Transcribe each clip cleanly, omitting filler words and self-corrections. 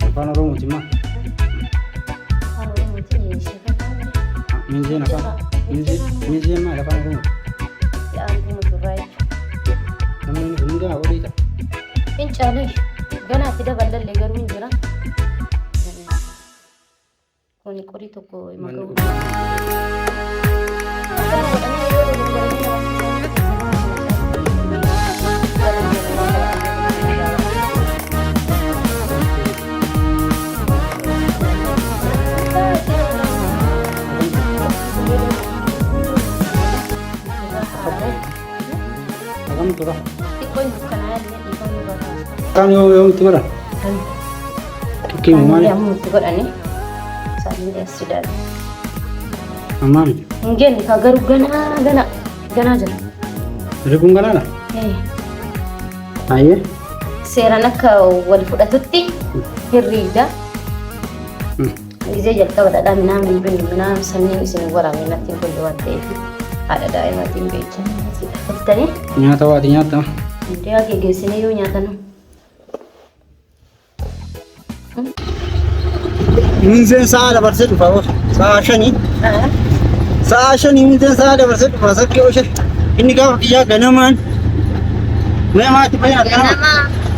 Afaan Oromooti maa? Afaan Oromootiin ishee Minzeen afaan Minzeen maal afaan Oromooti? yaa'antu musurraa jechuudha. Namni kun hundaa oliidha. Hin caalee ganaatti dabalallee garuu hin jira. Kuni qorii tokko hima ga'u. Akam tura? Xiqqoon dukkanaa illee dhiifamuu barbaada. Kan yoo itti godhan? Tukkiin maali? Kan itti godhanii isaanii as fidan. Ammaan? Hin geenye ka garuu ganaa jira. Rikuun ganaadha? Ayyee? Seeraan akka wal fudhatutti hirriida. Gizee jalqaba dhadhaa midhaan sanniin isin waraabne natti hin tolle waan ta'eef haadha daa'imaatiin beekan. Dhuftanii? Nyaata waati nyaata? Hundee haa geggeessinee yoo nyaatan. Minzeen sa'a dabarsee dhufa sa'a shanii. Sa'a shanii minzeen sa'a dabarsee dhufa sakkee ooshe. Inni gaafa kiyyaa ganamaan mee maatti fayyada ganama? Ganama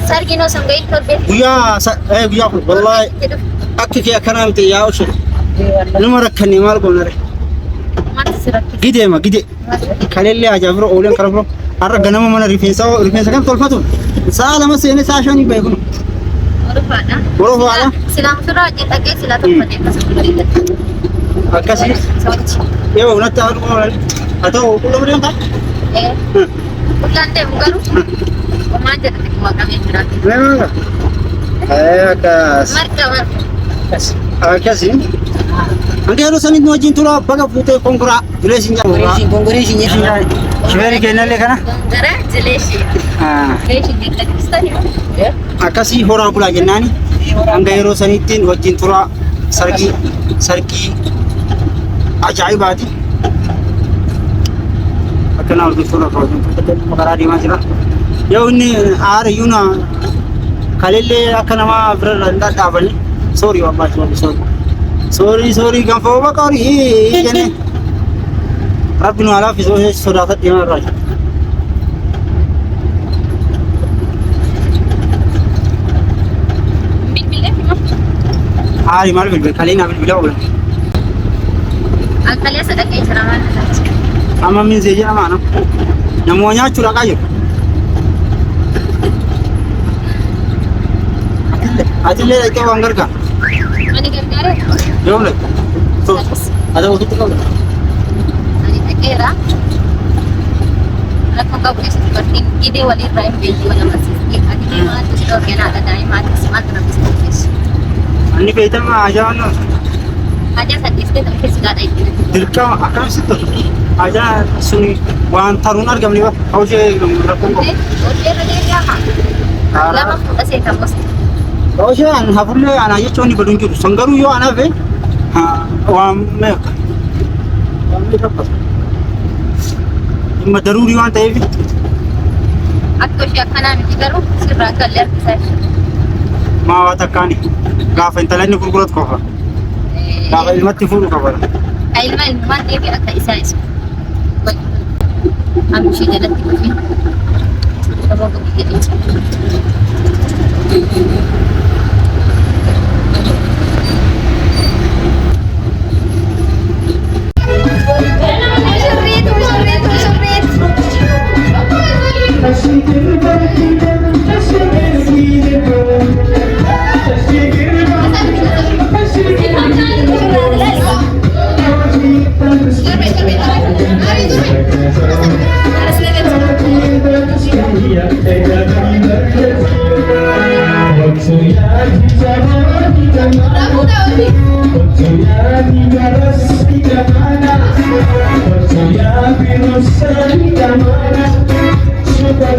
sarginoo sanga'iin torbee. Guyyaa kun wallaahi akki kee akkanaa miti yaa ooshe. Nama rakkannee maal goonare? Gideema gide. Kalellee ajaa'ibra oolan kara biro. Har'a ganama mana rifeensa kan tolfatu. Sa'a lama seenee sa'a shanii bahe kun. Orofaadha. Silaam surraa jedhaqee silaa tolfatee akkasuma. Akkasii. Yoo unatti haa dhufu haa ta'u qullaa bira deemtaa? Qullaan deemu garuu homaan jedhate maqamee jiraatu. Meeqa? Akkas. Marga. Akkasii. Anti yeroo sanitti nu wajjin tura baga fuutee konkolaa jireessi nyaata. Konkolaachi nyaata. Shifeeri kennallee kana? Gara jileeshii. Jileeshii keessatti. Akkasii horaa bulaa jennaani. Hanga yeroo sanittiin wajjin tura sargii ajaa'ibaati. Akkanaa wajjin tura karaa deemaa jira. Yoo inni aara yuuna kalellee akka namaa bira hin dhaabanne soorii wabbaachi soorii. Sorry kan fa'oo bakka horii jenne rabbi nu alaaf isoo sodaata deemaa irraa jira. Haali maal bilbila kalee naa bilbila oolan. Akkalee sadaqee jira maal taati? Amma minzee jedhama namoo nyaachuu dhaqaa jiru. Atillee dhaqee waan gargaara. Ani gargaaree? Yoom dhaqe? Ada ofitti qabda? Ani dhaqeera. Rakkoo qabu keessatti bartiin gidee walirraa hin beekne wal agarsiisee ati deemaatu si dhorkeen haadha daa'imaatis maaltu rakkisa keessa? Ani beekama ajaa waan Ajaa saddeestee ta'u keessa gaadha itti. dirqama akkamitti ajaa suni waan taruun argamne ba hawshee rakkoon qabu. Hojjeerra deebi'ama. Lama fuudha seetan gosti. Hawshee an hafullee anaa jechuun ni baduun jiru sangaruu yoo anaaf وامك إما ضروري وأنت يبي Akka ishee akkanaa miti garuu sirraa gallee harkisaa ishee. ما واتكاني قاف أنت لأني كركرت كفر قاف المتي فوق كفر Ilma ilmaan deebii akka isaa isa. Amma ishee jalatti dhufee sababa guddaa jecha. Sudah